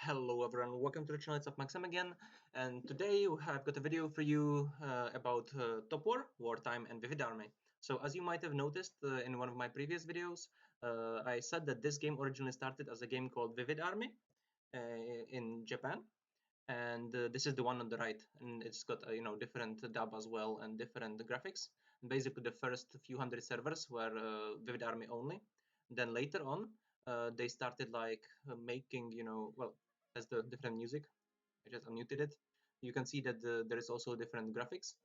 Hello everyone, welcome to the channel. It's Maxim again, and today I've got a video for you about Top War, Wartime and Vivid Army. So as you might have noticed in one of my previous videos, I said that this game originally started as a game called Vivid Army in Japan, and this is the one on the right, and it's got different dub as well and different graphics. And basically the first few hundred servers were Vivid Army only. Then later on they started making as the different music. I just unmuted it. You can see that there is also different graphics,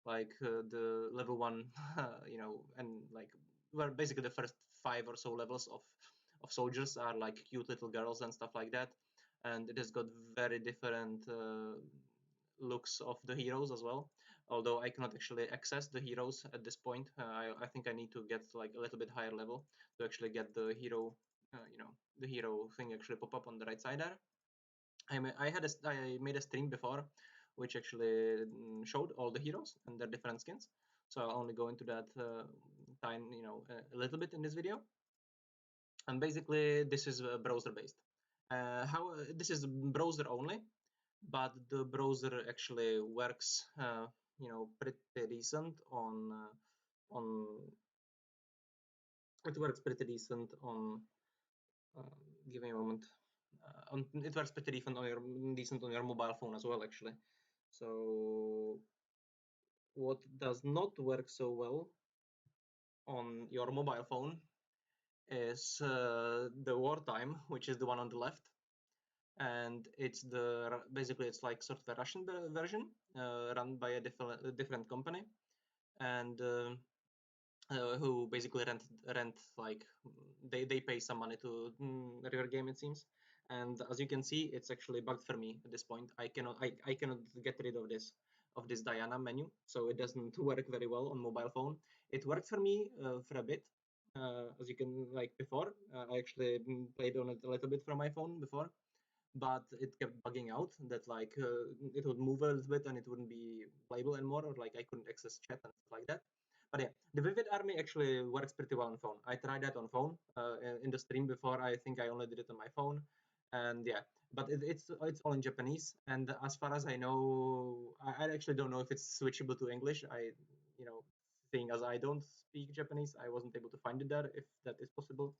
like the level one and where basically the first 5 or so levels of soldiers are like cute little girls and stuff like that, and it has got very different looks of the heroes as well. Although I cannot actually access the heroes at this point, I think I need to get like a little bit higher level to actually get the hero, the hero thing actually pop up on the right side there. I made a stream before, which actually showed all the heroes and their different skins. So I'll only go into that a little bit in this video. And basically, this is browser based. How this is browser only, but the browser actually works, pretty decent on. It works pretty decent on. Give me a moment. It works pretty decent on your mobile phone as well, actually. So what does not work so well on your mobile phone is the Wartime, which is the one on the left, and it's basically it's like sort of a Russian version run by a different company, and who basically rent like they pay some money to River Game, it seems. And as you can see, it's actually bugged for me at this point. I cannot get rid of this Diana menu, so it doesn't work very well on mobile phone. It worked for me for a bit, as you can before. I actually played on it a little bit from my phone before, but it kept bugging out that it would move a little bit and it wouldn't be playable anymore, or like I couldn't access chat and stuff like that. But yeah, the Vivid Army actually works pretty well on phone. I tried that on phone in the stream before. I think I only did it on my phone, and yeah, but it's all in Japanese. And as far as I know, I actually don't know if it's switchable to English. Seeing as I don't speak Japanese, I wasn't able to find it there if that is possible.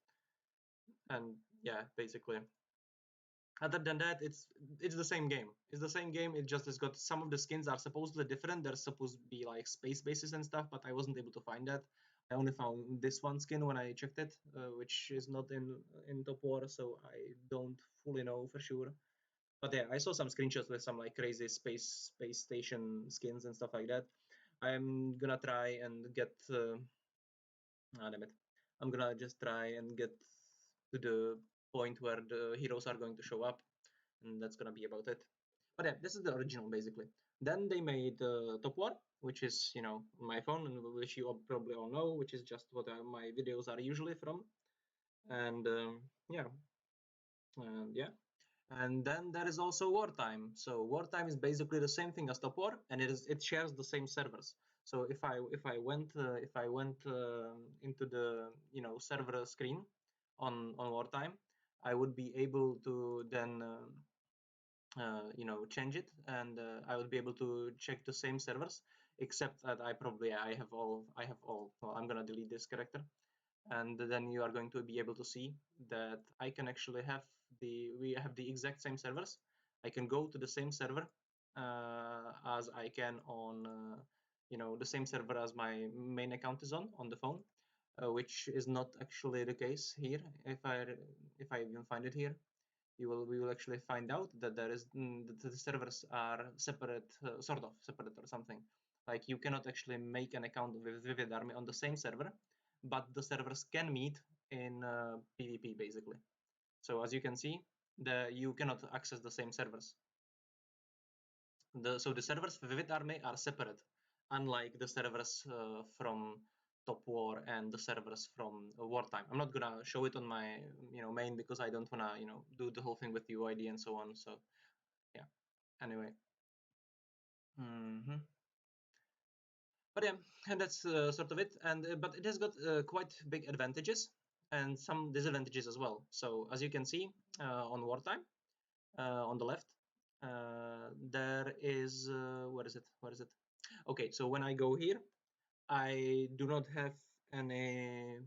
And yeah, basically. Other than that, it's the same game. It's the same game. It just has got some of the skins are supposedly different. They're supposed to be like space bases and stuff, but I wasn't able to find that. I only found this one skin when I checked it, which is not in Top War, so I don't fully know for sure. But yeah, I saw some screenshots with some like crazy space station skins and stuff like that. I'm gonna try and get. Damn it! I'm gonna just try and get to the point where the heroes are going to show up, and that's gonna be about it. But yeah, this is the original basically. Then they made Top War, which is my phone, and which you probably all know, which is just what my videos are usually from. And yeah. And then there is also Wartime. So Wartime is basically the same thing as Top War, and it shares the same servers. So if I went into the server screen on Wartime, I would be able to then change it, and I would be able to check the same servers, except that I have all. Well, I'm gonna delete this character, and then you are going to be able to see that I can actually we have the exact same servers. I can go to the same server as I can on the same server as my main account is on the phone, which is not actually the case here. If I even find it here, we will actually find out that the servers are separate, sort of separate or something. Like you cannot actually make an account with Vivid Army on the same server, but the servers can meet in PvP basically. So as you can see, you cannot access the same servers. So the servers for Vivid Army are separate, unlike the servers from Top War and the servers from Wartime. I'm not gonna show it on my main because I don't wanna do the whole thing with UID and so on. So yeah. Anyway. But yeah, and that's sort of it. And but it has got quite big advantages and some disadvantages as well. So as you can see on Wartime, on the left, there is where is it? Where is it? Okay, so when I go here, I do not have any.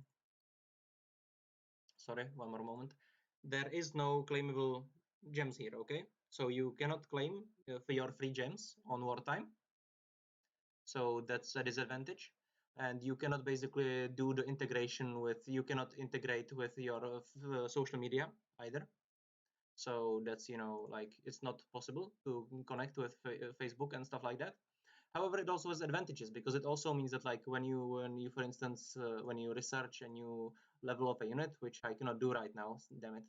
Sorry, one more moment. There is no claimable gems here. Okay, so you cannot claim for your free gems on wartime. So that's a disadvantage. And you cannot basically do the integration with. You cannot integrate with your social media either. So that's like it's not possible to connect with Facebook and stuff like that. However, it also has advantages because it also means that like when you for instance when you research and you level up a unit, which I cannot do right now, damn it.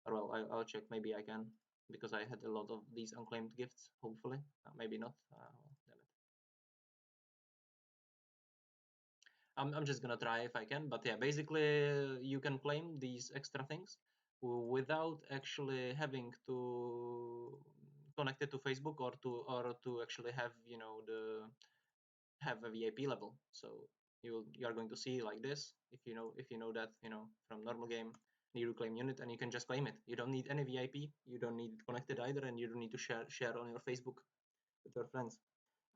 Or well, I'll check, maybe I can, because I had a lot of these unclaimed gifts. Hopefully, maybe not. Damn it. I'm just gonna try if I can, but yeah, basically you can claim these extra things without actually having to connect it to Facebook or to actually have have a VIP level. So you are going to see like this if you know that from normal game. You claim unit and you can just claim it. You don't need any VIP. You don't need it connected either, and you don't need to share on your Facebook with your friends.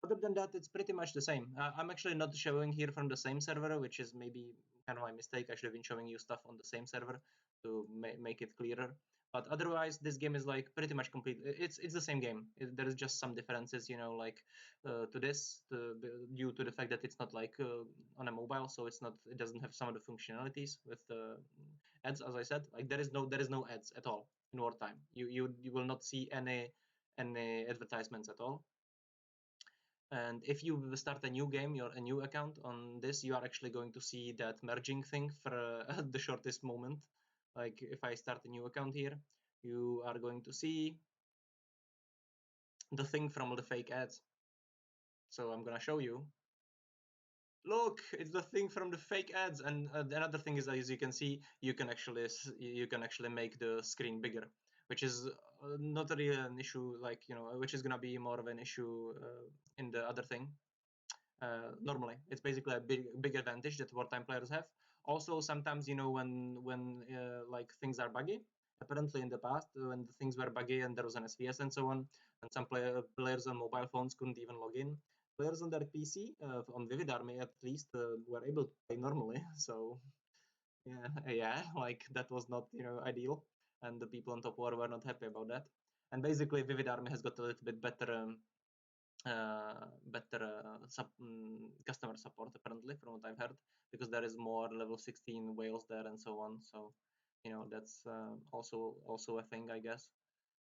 Other than that, it's pretty much the same. I'm actually not showing here from the same server, which is maybe kind of my mistake. I should have been showing you stuff on the same server to make it clearer. But otherwise, this game is like pretty much complete. It's the same game. There is just some differences, like to this, due to the fact that it's not like on a mobile, so it doesn't have some of the functionalities with the ads. As I said, like there is no ads at all in wartime. You will not see any advertisements at all. And if you start a new game, a new account on this, you are actually going to see that merging thing for the shortest moment. Like if I start a new account here, you are going to see the thing from the fake ads. So I'm gonna show you. Look, it's the thing from the fake ads. And another thing is, as you can see, you can actually make the screen bigger, which is not really an issue. Like which is gonna be more of an issue in the other thing. Normally, it's basically a big advantage that wartime players have. Also, sometimes when like things are buggy. Apparently, in the past, when the things were buggy and there was an SVS and so on, and some players on mobile phones couldn't even log in. Players on their PC, on Vivid Army at least, were able to play normally. So yeah, like that was not ideal, and the people on top were not happy about that. And basically, Vivid Army has got a little bit better. Customer support, apparently, from what I've heard, because there is more level 16 whales there and so on. So that's also a thing, I guess.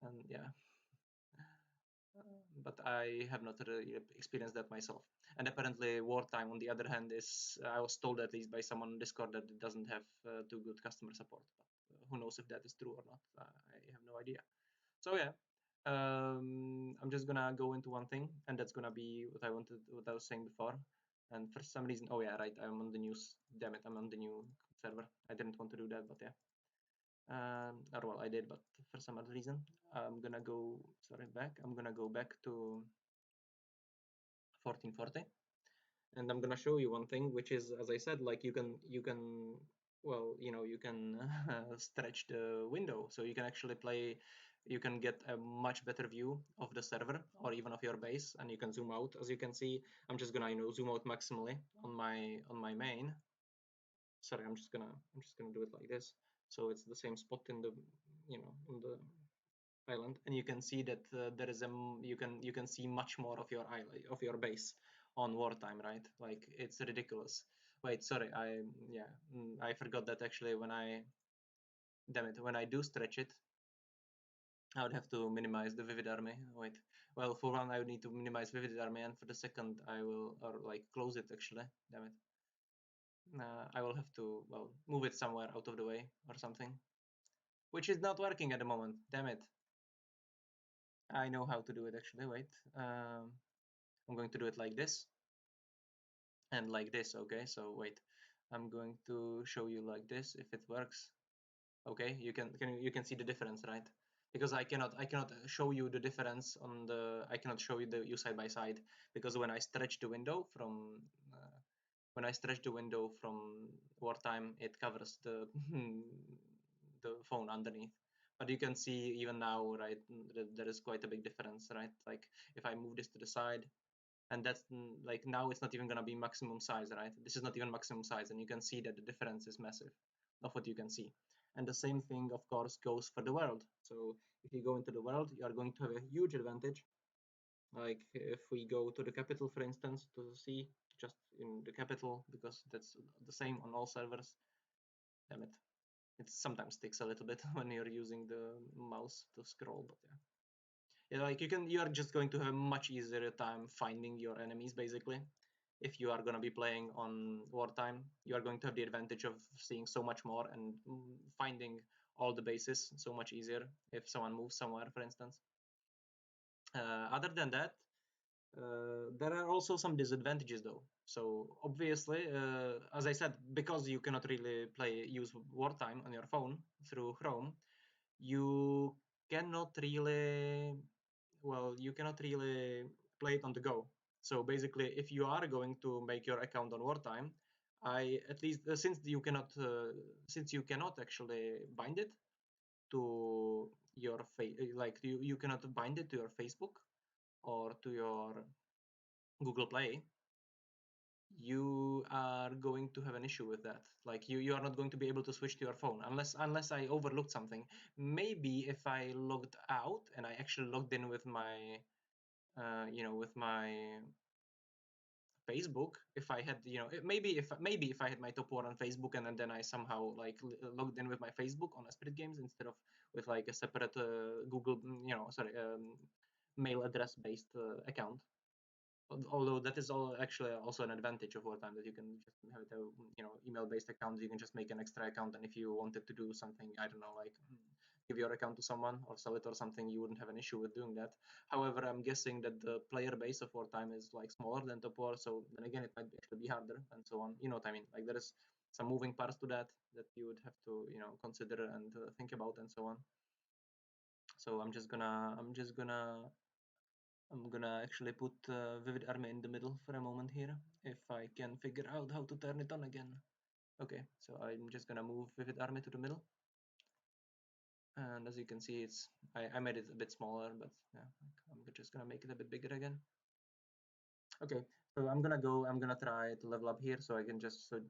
And yeah, but I have not really experienced that myself. And apparently, wartime, on the other hand, is I was told at least by someone on Discord that it doesn't have too good customer support. But who knows if that is true or not? I have no idea. So yeah, I'm just gonna go into one thing, and that's gonna be what I was saying before. And for some reason, oh yeah, right, I'm on the news. Damn it, I'm on the new server. I didn't want to do that, but yeah. Or well, I did, but for some other reason, I'm gonna go. Sorry, back. I'm gonna go back to 1440, and I'm gonna show you one thing, which is, as I said, like you can well you can stretch the window, so you can actually play. You can get a much better view of the server or even of your base, and you can zoom out. As you can see, I'm just gonna zoom out maximally on my main. Sorry, I'm just gonna do it like this, so it's the same spot in the on the island, and you can see that there is you can see much more of your island, of your base on wartime, right? Like it's ridiculous. Wait, sorry, I forgot that actually damn it, when I do stretch it, I would have to minimize the Vivid Army. Wait, well, for one, I would need to minimize Vivid Army, and for the second, I will, or like close it actually. Damn it. I will have to, well, move it somewhere out of the way or something, which is not working at the moment. Damn it. I know how to do it actually. Wait. I'm going to do it like this and like this. Okay, so wait, I'm going to show you like this if it works. Okay, you can see the difference, right? Because I cannot show you the difference I cannot show you the side by side, because when I stretch the window from wartime, it covers the the phone underneath. But you can see even now, right, there is quite a big difference, right? Like if I move this to the side, and that's like now it's not even gonna be maximum size, right? This is not even maximum size, and you can see that the difference is massive of what you can see. And the same thing, of course, goes for the world. So if you go into the world, you are going to have a huge advantage. Like if we go to the capital, for instance, to see just in the capital, because that's the same on all servers. Damn it. It sometimes takes a little bit when you're using the mouse to scroll, but yeah. Yeah, like you are just going to have a much easier time finding your enemies basically. If you are going to be playing on wartime, you are going to have the advantage of seeing so much more and finding all the bases so much easier if someone moves somewhere, for instance. Other than that, there are also some disadvantages though. So obviously, as I said, because you cannot really use wartime on your phone through Chrome, you cannot really, well, you cannot really play it on the go. So basically, if you are going to make your account on wartime, I at least since you cannot actually bind it to your like you cannot bind it to your Facebook or to your Google Play, you are going to have an issue with that. Like you are not going to be able to switch to your phone unless I overlooked something. Maybe if I logged out and I actually logged in with my with my Facebook, if I had, maybe if I had my top war on Facebook and then I somehow like logged in with my Facebook on a Spirit Games instead of with like a separate Google, mail address based account. Although that is all actually also an advantage of Wartime, that you can just have it, email based account. You can just make an extra account, and if you wanted to do something, I don't know, like give your account to someone or sell it or something, you wouldn't have an issue with doing that. However, I'm guessing that the player base of Wartime is like smaller than Top War, so then again it might actually be harder and so on. You know what I mean? Like there is some moving parts to that you would have to consider and think about and so on. So I'm gonna actually put Vivid Army in the middle for a moment here, if I can figure out how to turn it on again. Okay, so I'm just gonna move Vivid Army to the middle. And as you can see, I made it a bit smaller, but yeah, I'm just gonna make it a bit bigger again. Okay, so I'm gonna try to level up here so I can just so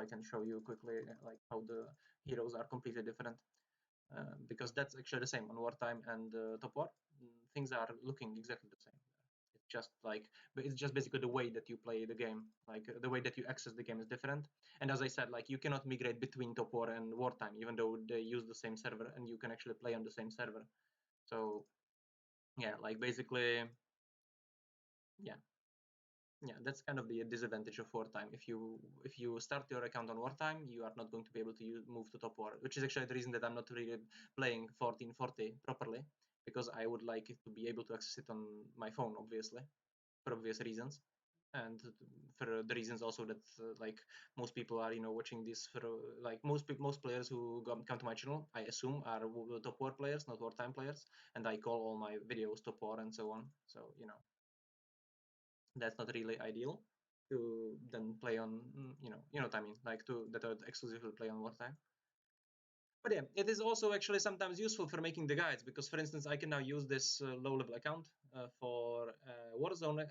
I can show you quickly like how the heroes are completely different. Because that's actually the same on Wartime and Top War. Things are looking exactly the same. It's just like, but it's just basically the way that you play the game, like the way that you access the game is different. And as I said, like you cannot migrate between Top War and Wartime, even though they use the same server and you can actually play on the same server. So yeah, like basically, yeah, yeah, that's kind of the disadvantage of Wartime. If you start your account on Wartime, you are not going to be able to move to Top War, which is actually the reason that I'm not really playing 1440 properly, because I would like it to be able to access it on my phone, obviously, for obvious reasons, and for the reasons also that like most people are watching this for like most players who come to my channel, I assume are Top War players, not Wartime players, and I call all my videos Top War and so on. So that's not really ideal to then play on, what I mean, like to that would exclusively play on Wartime. But yeah, it is also actually sometimes useful for making the guides, because for instance, I can now use this low-level account for Warzone,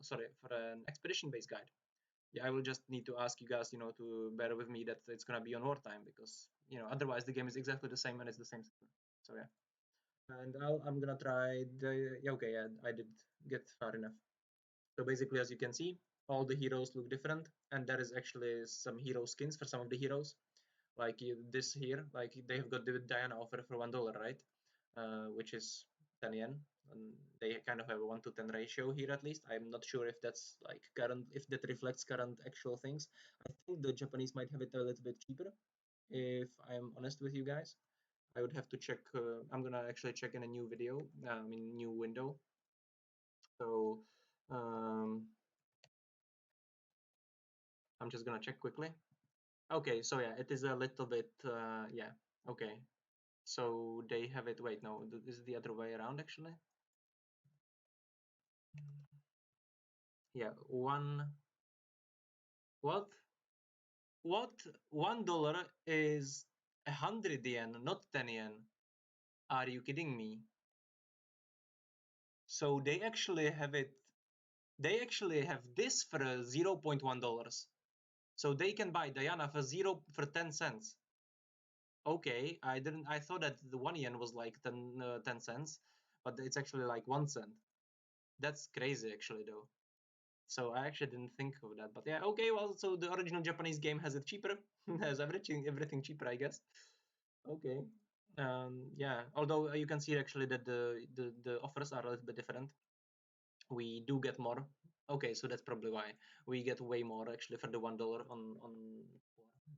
sorry, for an expedition-based guide. Yeah, I will just need to ask you guys, to bear with me that it's gonna be on Wartime, because otherwise the game is exactly the same and it's the same. So yeah, and I'm gonna try the okay, yeah, I did get far enough. So basically, as you can see, all the heroes look different, and there is actually some hero skins for some of the heroes. Like this here, like they have got the Diana offer for $1, right? Which is 10 yen. And they kind of have a 1 to 10 ratio here at least. I'm not sure if that's like current, if that reflects current actual things. I think the Japanese might have it a little bit cheaper, if I'm honest with you guys. I would have to check. I'm gonna actually check in a new video, in new window. So um, I'm just gonna check quickly. Okay, so yeah, it is a little bit, yeah, okay. So they have it, wait, no, this is the other way around actually. Yeah, what? What? $1 is 100 yen, not 10 yen. Are you kidding me? So they actually have it. They actually have this for $0.1. So they can buy Diana for 10 cents. Okay, I thought that the 1 yen was like 10 cents, but it's actually like 1 cent. That's crazy actually though. So I actually didn't think of that, but yeah, okay, well, so the original Japanese game has it cheaper, has everything cheaper, I guess. Okay, yeah. Although you can see actually that the offers are a little bit different. We do get more. Okay, so that's probably why we get way more actually for the $1 on,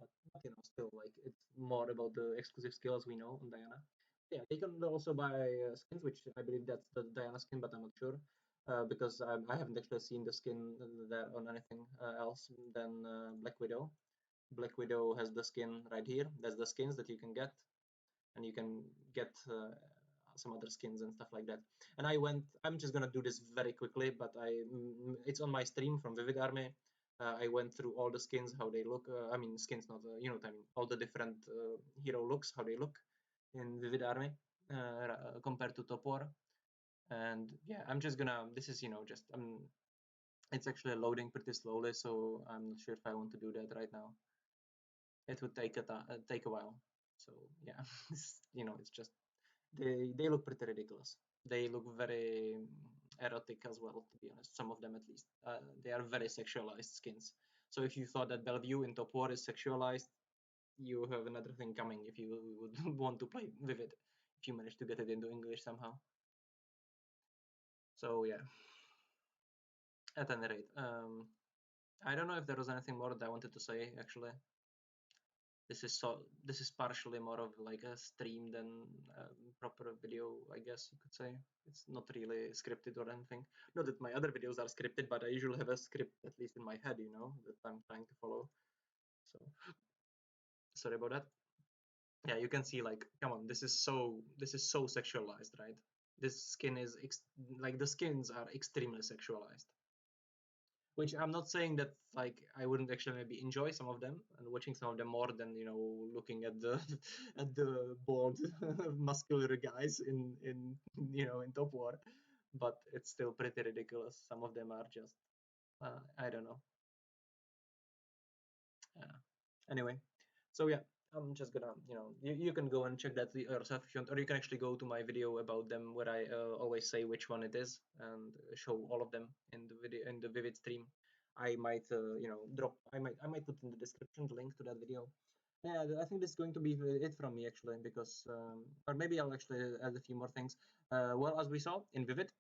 but you know, still like it's more about the exclusive skills we know on Diana. Yeah, they can also buy skins, which I believe that's the Diana skin, but I'm not sure because I haven't actually seen the skin there on anything else than Black Widow. Black Widow has the skin right here. That's the skins that you can get, and you can get some other skins and stuff like that. And I'm just gonna do this very quickly, but it's on my stream from Vivid Army. I went through all the skins, how they look. I mean, skins, not you know what I mean. All the different hero looks, how they look in Vivid Army compared to Top War. And yeah, I'm just gonna. This is just it's actually loading pretty slowly, so I'm not sure if I want to do that right now. It would take a while. So yeah, it's just they look pretty ridiculous. They look very erotic as well, to be honest. Some of them, at least, they are very sexualized skins. So if you thought that Bellevue in Top War is sexualized, you have another thing coming if you would want to play Vivid, if you manage to get it into English somehow. So yeah, at any rate, I don't know if there was anything more that I wanted to say actually. This is partially more of like a stream than a proper video, I guess you could say. It's not really scripted or anything. Not that my other videos are scripted, but I usually have a script at least in my head, that I'm trying to follow. So sorry about that. Yeah, you can see, like, come on, this is so sexualized, right? This skin is like, the skins are extremely sexualized. Which I'm not saying that like I wouldn't actually maybe enjoy some of them and watching some of them more than looking at the at the bald muscular guys in in Top War, but it's still pretty ridiculous. Some of them are just I don't know. Yeah. Anyway, so yeah, I'm just gonna you can go and check that yourself if you want, or you can actually go to my video about them where I always say which one it is and show all of them in the video in the Vivid stream. I might drop I might put in the description the link to that video. Yeah, I think this is going to be it from me actually, because or maybe I'll actually add a few more things. Well, as we saw in Vivid,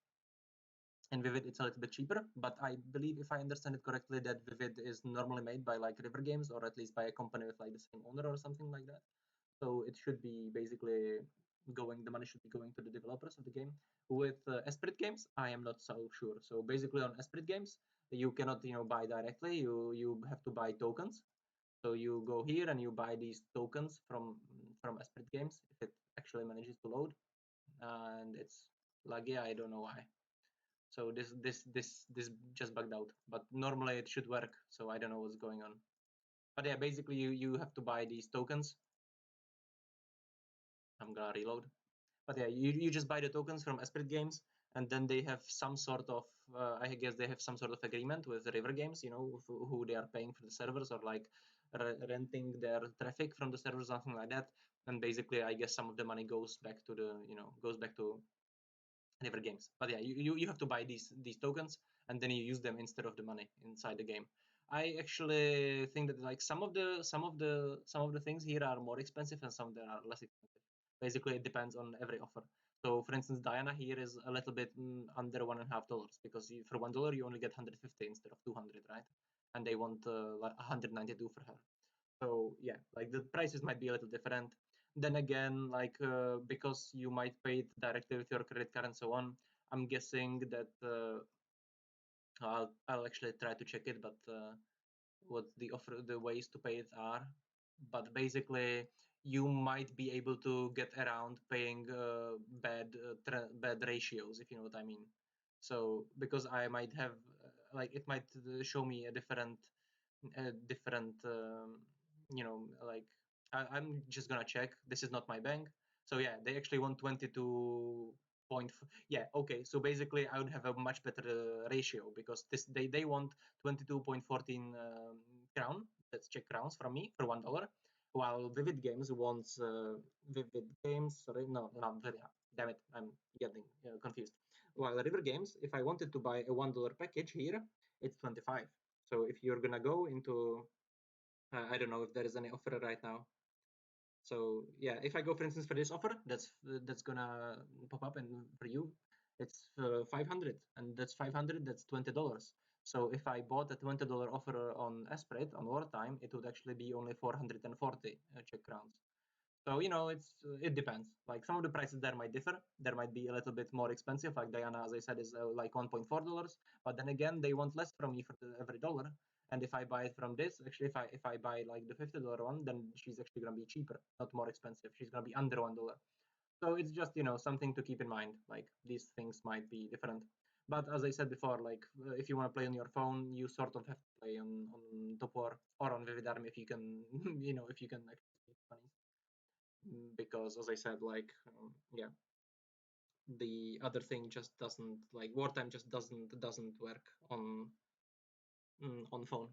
it's a little bit cheaper, but I believe, if I understand it correctly, that Vivid is normally made by like River Games, or at least by a company with like the same owner or something like that. So it should be basically the money should be going to the developers of the game. With Esprit Games, I am not so sure. So basically on Esprit Games, you cannot buy directly. You have to buy tokens. So you go here and you buy these tokens from Esprit Games if it actually manages to load, and it's laggy. I don't know why. So this just bugged out, but normally it should work. So I don't know what's going on. But yeah, basically you have to buy these tokens. I'm gonna reload. But yeah, you just buy the tokens from Esprit Games, and then they have some sort of I guess they have some sort of agreement with River Games, who they are paying for the servers, or like renting their traffic from the servers, something like that. And basically, I guess some of the money goes back to River Games. But yeah, you have to buy these tokens, and then you use them instead of the money inside the game. I actually think that like some of the things here are more expensive and some that are less expensive. Basically, it depends on every offer. So, for instance, Diana here is a little bit under $1.50, because for $1 you only get 150 instead of 200, right? And they want like 192 for her. So yeah, like the prices might be a little different. Then again, like because you might pay it directly with your credit card and so on, I'm guessing that I'll actually try to check it, but what the ways to pay it are. But basically, you might be able to get around paying bad ratios, if you know what I mean. So because I might have like it might show me a different like I'm just gonna check. This is not my bank, So yeah, they actually want 22. Yeah, okay, so basically I would have a much better ratio, because they want 22.14 crown, that's Czech crowns, from me for $1, while Vivid Games wants sorry, no, damn it, I'm getting confused. While River Games, if I wanted to buy a $1 package here, it's 25. So if you're gonna go into I don't know if there is any offer right now. So yeah, if I go, for instance, for this offer, that's gonna pop up, and for you, it's 500, and that's 500. That's $20. So if I bought a $20 offer on Esprit on Wartime, it would actually be only 440 Czech crowns. So it depends. Like some of the prices there might differ. There might be a little bit more expensive. Like Diana, as I said, is like $1.4. But then again, they want less from me for every dollar. And if I buy it from this, actually, if I buy like the $50 one, then she's actually gonna be cheaper, not more expensive. She's gonna be under $1. So it's just something to keep in mind. Like these things might be different. But as I said before, like if you want to play on your phone, you sort of have to play on Top War or on Vivid Army if you can, if you can actually make money, because as I said, like yeah, the other thing just doesn't, like Wartime just doesn't work on phone.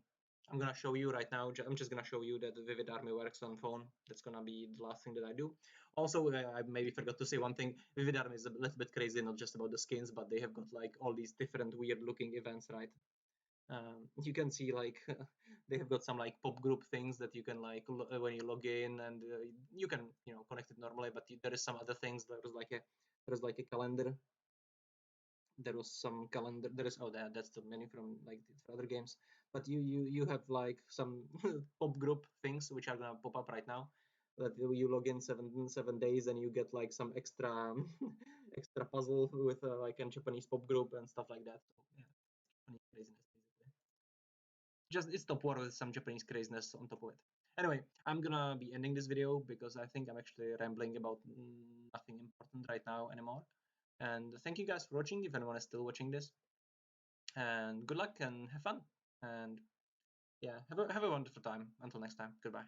I'm gonna show you right now. I'm just gonna show you that Vivid Army works on phone. That's gonna be the last thing that I do. Also, I maybe forgot to say one thing. Vivid Army is a little bit crazy, not just about the skins, but they have got like all these different weird looking events, right? You can see like they have got some like pop group things that you can like when you log in, and you can connect it normally, but there is some other things. There is like a calendar. There was some calendar. There is, oh, that's the menu from like for other games. But you have like some pop group things which are gonna pop up right now. That you log in 7 days and you get like some extra extra puzzle with like a Japanese pop group and stuff like that. So yeah, Japanese craziness basically. Just it's top war with some Japanese craziness on top of it. Anyway, I'm gonna be ending this video because I think I'm actually rambling about nothing important right now anymore. And thank you guys for watching, if anyone is still watching this. And good luck and have fun. And yeah, have a wonderful time. Until next time, goodbye.